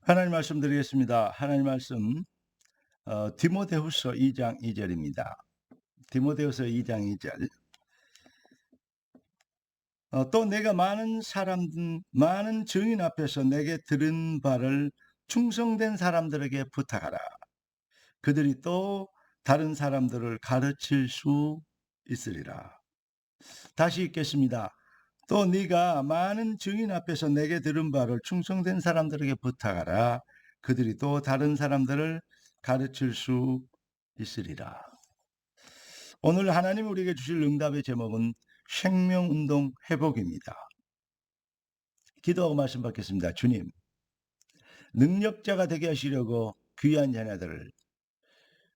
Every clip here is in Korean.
하나님 말씀 드리겠습니다. 하나님 말씀 디모데후서 2장 2절입니다. 디모데후서 2장 2절. 또 내가 많은 증인 앞에서 내게 들은 바를 충성된 사람들에게 부탁하라. 그들이 또 다른 사람들을 가르칠 수 있으리라. 다시 읽겠습니다. 또 네가 많은 증인 앞에서 내게 들은 바를 충성된 사람들에게 부탁하라. 그들이 또 다른 사람들을 가르칠 수 있으리라. 오늘 하나님 우리에게 주실 응답의 제목은 생명운동 회복입니다. 기도하고 말씀 받겠습니다. 주님, 능력자가 되게 하시려고 귀한 자녀들을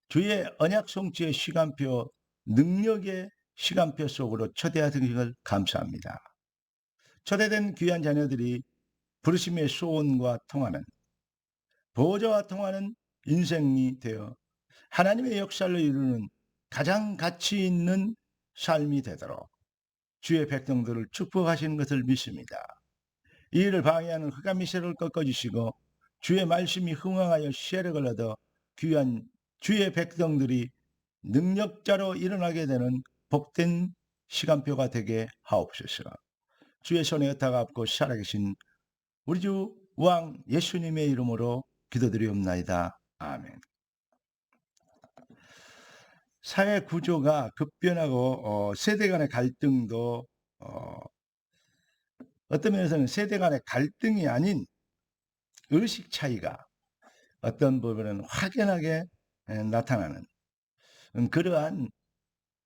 주의 언약 성취의 시간표, 능력의 시간표 속으로 초대하신 것을 감사합니다. 초대된 귀한 자녀들이 부르심의 소원과 통하는, 보호자와 통하는 인생이 되어 하나님의 역사를 이루는 가장 가치 있는 삶이 되도록 주의 백성들을 축복하시는 것을 믿습니다. 이 일을 방해하는 흑암의 세력을 꺾어주시고 주의 말씀이 흥황하여 세력을 얻어 귀한 주의 백성들이 능력자로 일어나게 되는 복된 시간표가 되게 하옵소서. 주의 손에 의타가 없고 살아계신 우리 주 왕 예수님의 이름으로 기도드리옵나이다. 아멘. 사회 구조가 급변하고 세대 간의 갈등도 어떤 면에서는 세대 간의 갈등이 아닌 의식 차이가 어떤 부분은 확연하게 나타나는 그러한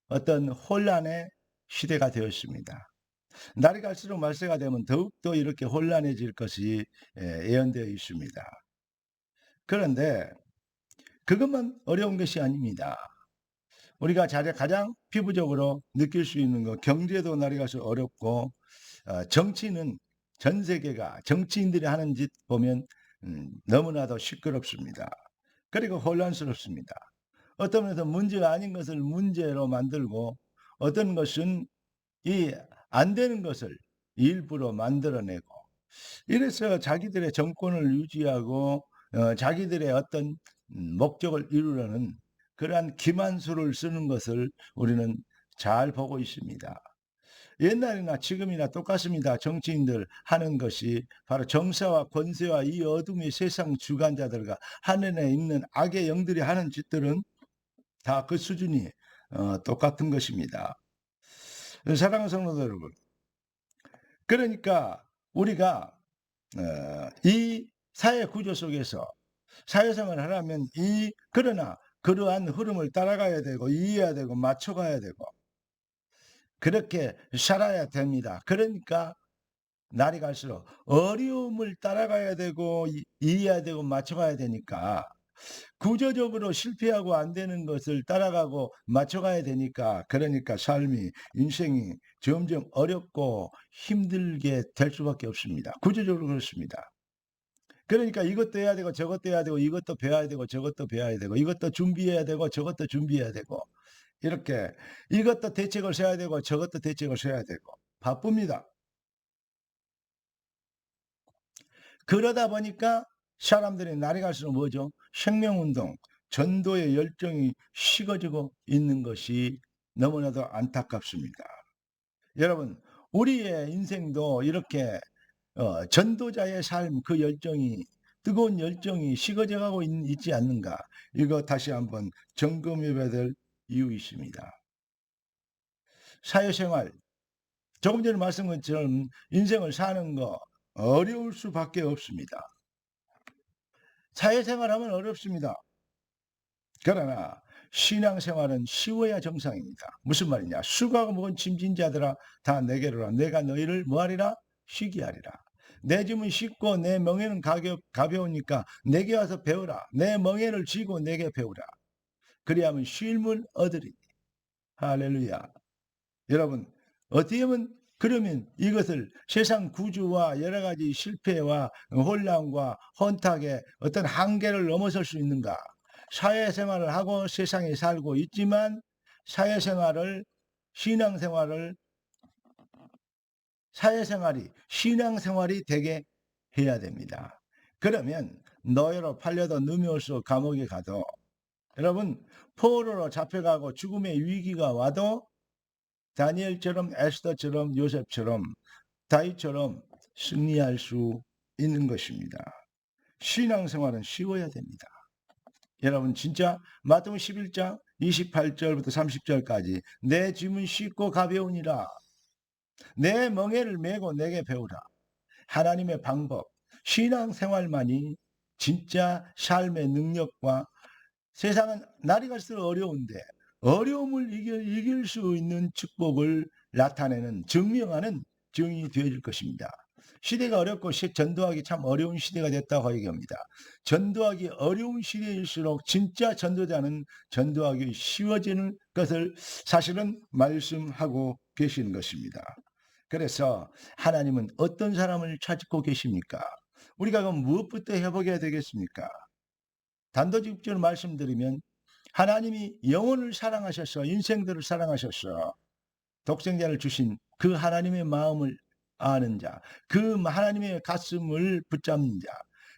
어떤 혼란의 시대가 되었습니다. 날이 갈수록 말세가 되면 더욱더 이렇게 혼란해질 것이 예언되어 있습니다. 그런데 그것만 어려운 것이 아닙니다. 우리가 가장 피부적으로 느낄 수 있는 것, 경제도 날이 갈수록 어렵고 정치는 전 세계가 정치인들이 하는 짓 보면 너무나도 시끄럽습니다. 그리고 혼란스럽습니다. 어떤 면에서 문제가 아닌 것을 문제로 만들고 어떤 것은 이 안 되는 것을 일부러 만들어내고 이래서 자기들의 정권을 유지하고 자기들의 어떤 목적을 이루려는 그러한 기만수를 쓰는 것을 우리는 잘 보고 있습니다. 옛날이나 지금이나 똑같습니다. 정치인들 하는 것이 바로 정사와 권세와 이 어둠의 세상 주관자들과 하늘에 있는 악의 영들이 하는 짓들은 다 그 수준이 똑같은 것입니다. 사랑하는 성도 여러분, 그러니까 우리가 이 사회 구조 속에서 사회생활을 하려면 그러나 그러한 흐름을 따라가야 되고 이해해야 되고 맞춰가야 되고 그렇게 살아야 됩니다. 그러니까 날이 갈수록 어려움을 따라가야 되고 이해해야 되고 맞춰가야 되니까 구조적으로 실패하고 안 되는 것을 따라가고 맞춰가야 되니까 그러니까 삶이 인생이 점점 어렵고 힘들게 될 수밖에 없습니다. 구조적으로 그렇습니다. 그러니까 이것도 해야 되고 저것도 해야 되고 이것도 배워야 되고 저것도 배워야 되고 이것도 준비해야 되고 저것도 준비해야 되고 이렇게 이것도 대책을 세워야 되고 저것도 대책을 세워야 되고 바쁩니다. 그러다 보니까 사람들이 날이 갈수록 뭐죠? 생명운동, 전도의 열정이 식어지고 있는 것이 너무나도 안타깝습니다. 여러분, 우리의 인생도 이렇게 전도자의 삶, 그 열정이 뜨거운 열정이 식어져 가고 있지 않는가? 이거 다시 한번 점검해봐야 될 이유 있습니다. 사회생활, 조금 전에 말씀드린 것처럼 인생을 사는 거 어려울 수밖에 없습니다. 사회생활하면 어렵습니다. 그러나 신앙생활은 쉬워야 정상입니다. 무슨 말이냐? 수고하고 먹은 짐진자들아 다 내게로 라 내가 너희를 뭐하리라? 쉬게 하리라. 내 짐은 쉽고 내 멍에는 가벼우니까 내게 와서 배우라. 내 멍에를 쥐고 내게 배우라. 그리하면 쉼을 얻으리니. 할렐루야. 여러분, 어떻게 하면 그러면 이것을 세상 구조와 여러 가지 실패와 혼란과 혼탁의 어떤 한계를 넘어설 수 있는가? 사회생활을 하고 세상에 살고 있지만 사회생활을 신앙생활을 사회생활이 신앙생활이 되게 해야 됩니다. 그러면 노예로 팔려도 누명수 감옥에 가도 여러분 포로로 잡혀가고 죽음의 위기가 와도 다니엘처럼 에스더처럼 요셉처럼 다윗처럼 승리할 수 있는 것입니다. 신앙생활은 쉬워야 됩니다. 여러분 진짜 마태복음 11장 28절부터 30절까지 내 짐은 쉽고 가벼우니라 내 멍에를 메고 내게 배우라. 하나님의 방법, 신앙생활만이 진짜 삶의 능력과 세상은 날이 갈수록 어려운데 어려움을 이길 수 있는 축복을 나타내는 증명하는 증인이 되어질 것입니다. 시대가 어렵고 전도하기 참 어려운 시대가 됐다고 얘기합니다. 전도하기 어려운 시대일수록 진짜 전도자는 전도하기 쉬워지는 것을 사실은 말씀하고 계시는 것입니다. 그래서 하나님은 어떤 사람을 찾고 계십니까? 우리가 그럼 무엇부터 회복해야 되겠습니까? 단도직입적으로 말씀드리면 하나님이 영혼을 사랑하셔서 인생들을 사랑하셔서 독생자를 주신 그 하나님의 마음을 아는 자, 그 하나님의 가슴을 붙잡는 자,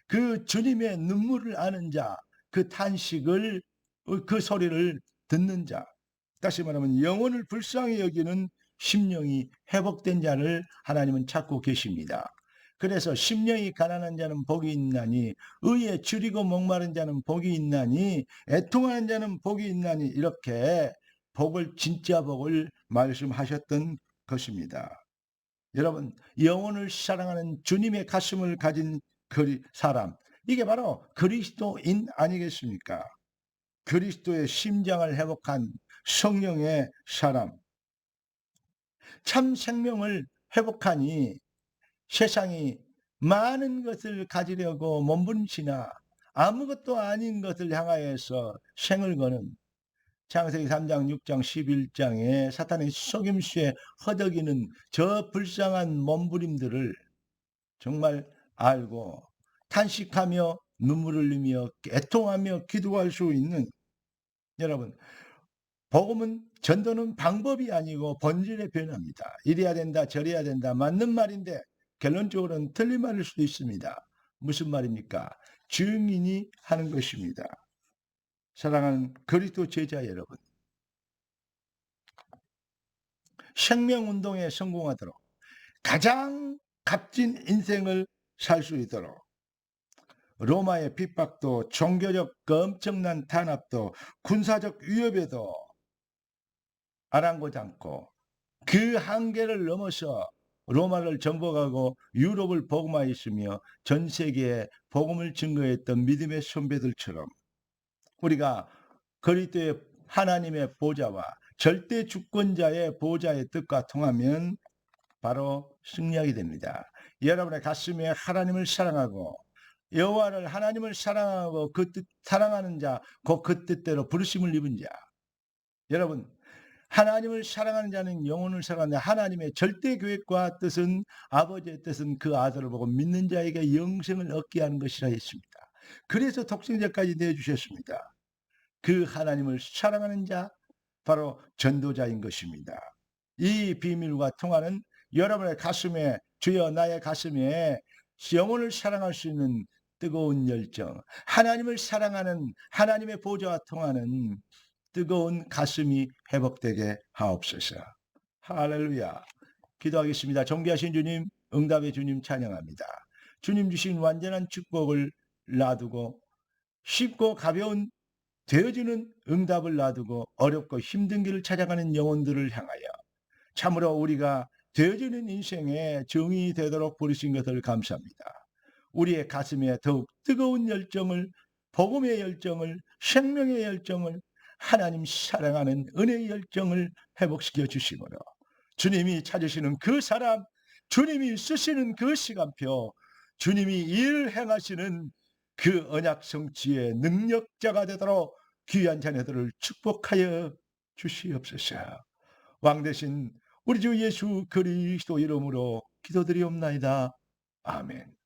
그 주님의 눈물을 아는 자, 그 탄식을 그 소리를 듣는 자, 다시 말하면 영혼을 불쌍히 여기는 심령이 회복된 자를 하나님은 찾고 계십니다. 그래서 심령이 가난한 자는 복이 있나니 의에 줄이고 목마른 자는 복이 있나니 애통하는 자는 복이 있나니 이렇게 복을 진짜 복을 말씀하셨던 것입니다. 여러분 영혼을 사랑하는 주님의 가슴을 가진 사람 이게 바로 그리스도인 아니겠습니까? 그리스도의 심장을 회복한 성령의 사람 참 생명을 회복하니 세상이 많은 것을 가지려고 몸부림치나 아무것도 아닌 것을 향하여서 생을 거는 창세기 3장 6장 11장에 사탄의 속임수에 허덕이는 저 불쌍한 몸부림들을 정말 알고 탄식하며 눈물을 흘리며 애통하며 기도할 수 있는 여러분 복음은 전도는 방법이 아니고 본질의 변화입니다. 이래야 된다 저래야 된다 맞는 말인데 결론적으로는 틀린 말일 수도 있습니다. 무슨 말입니까? 증인이 하는 것입니다. 사랑하는 그리스도 제자 여러분 생명운동에 성공하도록 가장 값진 인생을 살 수 있도록 로마의 핍박도 종교적 엄청난 탄압도 군사적 위협에도 아랑곳 않고 그 한계를 넘어서 로마를 정복하고 유럽을 복음화했으며 전 세계에 복음을 증거했던 믿음의 선배들처럼 우리가 그리스도의 하나님의 보좌와 절대 주권자의 보좌의 뜻과 통하면 바로 승리하게 됩니다. 여러분의 가슴에 하나님을 사랑하고 여호와를 하나님을 사랑하고 그 뜻 사랑하는 자, 그 뜻대로 부르심을 입은 자. 여러분 하나님을 사랑하는 자는 영혼을 사랑하는 하나님의 절대 계획과 뜻은 아버지의 뜻은 그 아들을 보고 믿는 자에게 영생을 얻게 하는 것이라 했습니다. 그래서 독생자까지 내주셨습니다. 그 하나님을 사랑하는 자 바로 전도자인 것입니다. 이 비밀과 통하는 여러분의 가슴에 주여 나의 가슴에 영혼을 사랑할 수 있는 뜨거운 열정 하나님을 사랑하는 하나님의 보좌와 통하는 뜨거운 가슴이 회복되게 하옵소서. 할렐루야. 기도하겠습니다. 존귀하신 주님 응답의 주님 찬양합니다. 주님 주신 완전한 축복을 놔두고 쉽고 가벼운 되어지는 응답을 놔두고 어렵고 힘든 길을 찾아가는 영혼들을 향하여 참으로 우리가 되어지는 인생의 정의 되도록 부르신 것을 감사합니다. 우리의 가슴에 더욱 뜨거운 열정을 복음의 열정을 생명의 열정을 하나님 사랑하는 은혜의 열정을 회복시켜 주시므로 주님이 찾으시는 그 사람 주님이 쓰시는 그 시간표 주님이 일 행하시는 그 언약 성취의 능력자가 되도록 귀한 자녀들을 축복하여 주시옵소서. 왕 대신 우리 주 예수 그리스도 이름으로 기도드리옵나이다. 아멘.